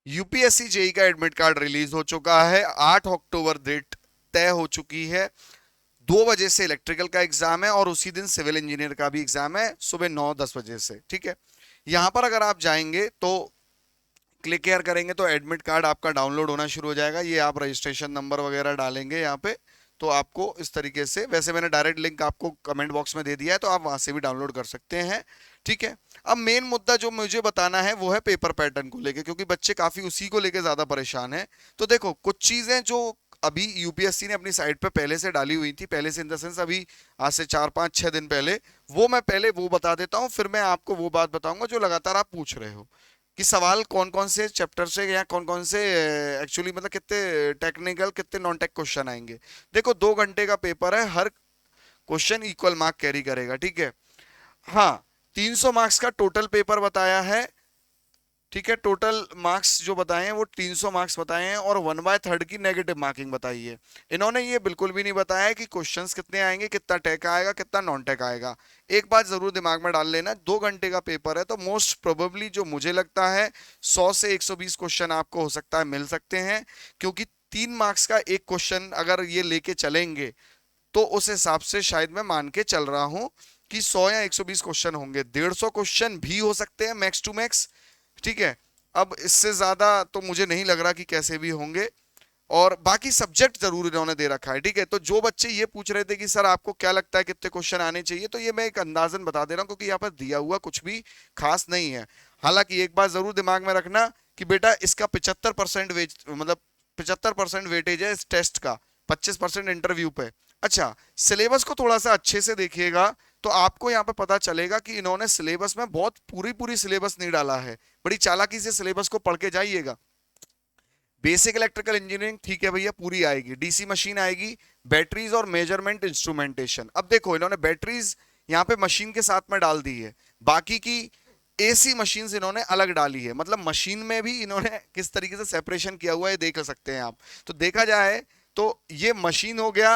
UPSC JEE का admit card release हो चुका है, 8 अक्टूबर डेट तय हो चुकी है। 2 बजे से इलेक्ट्रिकल का एग्जाम है और उसी दिन सिविल इंजीनियर का भी एग्जाम है, सुबह 9-10 बजे से। ठीक है, यहां पर अगर आप जाएंगे तो क्लिक केयर करेंगे तो एडमिट कार्ड आपका डाउनलोड होना शुरू हो जाएगा। ये आप रजिस्ट्रेशन नंबर वगैरह डालेंगे यहाँ पे, तो आपको इस तरीके से, वैसे मैंने डायरेक्ट लिंक आपको कमेंट बॉक्स में दे दिया है, तो आप वहां से भी डाउनलोड कर सकते हैं। ठीक है, अब मेन मुद्दा जो मुझे बताना है वो है पेपर पैटर्न को लेके, क्योंकि बच्चे काफी उसी को लेके ज्यादा परेशान हैं। तो देखो, कुछ चीजें जो अभी यूपीएससी ने अपनी साइट पे पहले से डाली हुई थी, पहले से इन द सेंस अभी आज से 4-5-6 दिन पहले, वो मैं पहले वो बता देता हूँ, फिर मैं आपको वो बात बताऊंगा जो लगातार आप पूछ रहे हो कि सवाल कौन कौन से चैप्टर से या कौन कौन से एक्चुअली मतलब कितने टेक्निकल कितने नॉन टेक क्वेश्चन आएंगे। देखो, 2 घंटे का पेपर है, हर क्वेश्चन इक्वल मार्क कैरी करेगा। ठीक है, हाँ, 300 मार्क्स का टोटल पेपर बताया है। ठीक है, टोटल मार्क्स जो बताए हैं वो 300 मार्क्स बताए हैं, और 1/3 की नेगेटिव मार्किंग बताई है। इन्होंने ये बिल्कुल भी नहीं बताया कि क्वेश्चंस कितने आएंगे, कितना टेक आएगा, कितना नॉन टेक आएगा। एक बात जरूर दिमाग में डाल लेना, 2 घंटे का पेपर है, तो मोस्ट प्रोबेबली जो मुझे लगता है 100 से 120 क्वेश्चन आपको हो सकता है मिल सकते हैं, क्योंकि 3 मार्क्स का एक क्वेश्चन अगर ये लेके चलेंगे तो उस हिसाब से शायद मैं मान के चल रहा हूं कि 100 या 120 क्वेश्चन होंगे। 150 क्वेश्चन भी हो सकते हैं मैक्स टू मैक्स। ठीक है, अब इससे ज्यादा तो मुझे नहीं लग रहा कि कैसे भी होंगे। और बाकी सब्जेक्ट जरूर इन्होंने दे रखा है। ठीक है, तो जो बच्चे ये पूछ रहे थे कि सर आपको क्या लगता है कितने क्वेश्चन आने चाहिए, तो ये मैं एक अंदाजन बता दे रहा हूँ, क्योंकि यहाँ पर दिया हुआ कुछ भी खास नहीं है। हालांकि एक बात जरूर दिमाग में रखना कि बेटा इसका 75% वेज मतलब 75% वेटेज है इस टेस्ट का, 25% इंटरव्यू पे। अच्छा, सिलेबस को थोड़ा सा अच्छे से देखिएगा तो आपको यहाँ पे पता चलेगा कि इन्होंने सिलेबस में बहुत पूरी पूरी सिलेबस नहीं डाला है। बड़ी चालाकी से सिलेबस को पढ़ के जाइएगा। बेसिक इलेक्ट्रिकल इंजीनियरिंग ठीक है भैया, पूरी आएगी। डीसी मशीन आएगी, बैटरीज और मेजरमेंट इंस्ट्रूमेंटेशन। अब देखो, इन्होंने बैटरीज यहाँ पे मशीन के साथ में डाल दी है, बाकी की एसी मशीन इन्होंने अलग डाली है। मतलब मशीन में भी इन्होंने किस तरीके से सेपरेशन किया हुआ है देख सकते हैं आप। तो देखा जाए तो ये मशीन हो गया,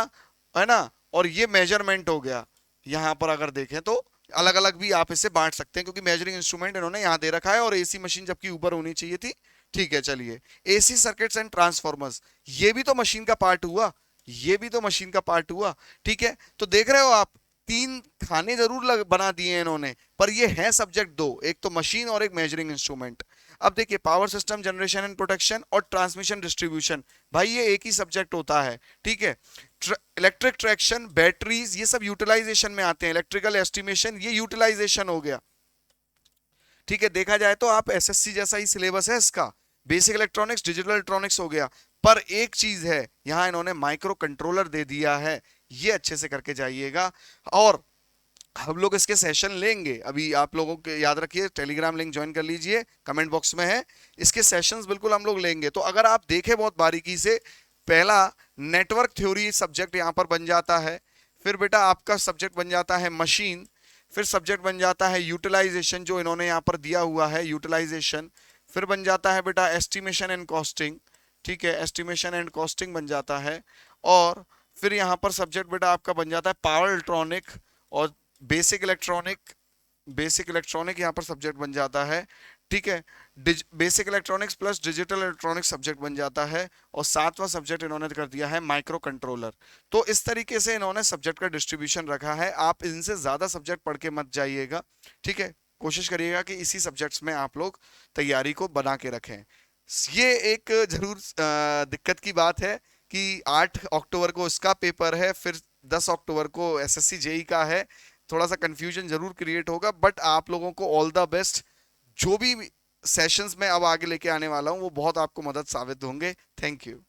है ना, और ये मेजरमेंट हो गया। यहाँ पर अगर देखें तो अलग अलग भी आप इसे बांट सकते हैं, क्योंकि मेजरिंग इंस्ट्रूमेंट इन्होंने यहाँ दे रखा है, और एसी मशीन जबकि ऊपर होनी चाहिए थी। ठीक है, चलिए, एसी सर्किट्स एंड ट्रांसफॉर्मर्स, ये भी तो मशीन का पार्ट हुआ, ये भी तो मशीन का पार्ट हुआ। ठीक है, तो देख रहे हो आप, 3 खाने जरूर बना दिए हैं इन्होंने, पर ये है सब्जेक्ट 2, एक तो मशीन और एक मेजरिंग इंस्ट्रूमेंट। अब देखिए, power system generation and protection और ट्रांसमिशन डिस्ट्रीब्यूशन, भाई ये एक ही सब्जेक्ट होता है। ठीक है, इलेक्ट्रिक ट्रैक्शन, बैटरीज, ये सब यूटिलाइजेशन में आते हैं। इलेक्ट्रिकल एस्टिमेशन, ये यूटिलाइजेशन हो गया। ठीक है, देखा जाए तो आप एसएससी जैसा ही सिलेबस है इसका। बेसिक इलेक्ट्रॉनिक्स, डिजिटल इलेक्ट्रॉनिक्स हो गया। पर एक चीज है, यहां इन्होंने माइक्रो कंट्रोलर दे दिया है, ये अच्छे से करके जाइएगा। और हम लोग इसके सेशन लेंगे, अभी आप लोगों के याद रखिए, टेलीग्राम लिंक ज्वाइन कर लीजिए, कमेंट बॉक्स में है। इसके सेशंस बिल्कुल हम लोग लेंगे। तो अगर आप देखें बहुत बारीकी से, पहला नेटवर्क थ्योरी सब्जेक्ट यहां पर बन जाता है, फिर बेटा आपका सब्जेक्ट बन जाता है मशीन, फिर सब्जेक्ट बन जाता है यूटिलाइजेशन, जो इन्होंने यहाँ पर दिया हुआ है यूटिलाइजेशन, फिर बन जाता है बेटा एस्टिमेशन एंड कॉस्टिंग। ठीक है, एस्टिमेशन एंड कॉस्टिंग बन जाता है। और फिर यहाँ पर सब्जेक्ट बेटा आपका बन जाता है पावर इलेक्ट्रॉनिक और बेसिक इलेक्ट्रॉनिक। बेसिक इलेक्ट्रॉनिक यहाँ पर सब्जेक्ट बन जाता है। ठीक है, basic electronics plus digital electronics subject बन जाता है, और 7वां सब्जेक्ट इन्होंने कर दिया है माइक्रो कंट्रोलर। तो इस तरीके से इन्होंने सब्जेक्ट का डिस्ट्रीब्यूशन रखा है। आप इनसे ज्यादा सब्जेक्ट पढ़ के मत जाइएगा। ठीक है, कोशिश करिएगा कि इसी सब्जेक्ट्स में आप लोग तैयारी को बना के रखें। ये एक जरूर दिक्कत की बात है कि 8 अक्टूबर को इसका पेपर है, फिर 10 अक्टूबर को एसएससी जेई का है। थोड़ा सा कंफ्यूजन जरूर क्रिएट होगा, बट आप लोगों को ऑल द बेस्ट। जो भी सेशंस में अब आगे लेके आने वाला हूं वो बहुत आपको मदद साबित होंगे। Thank you.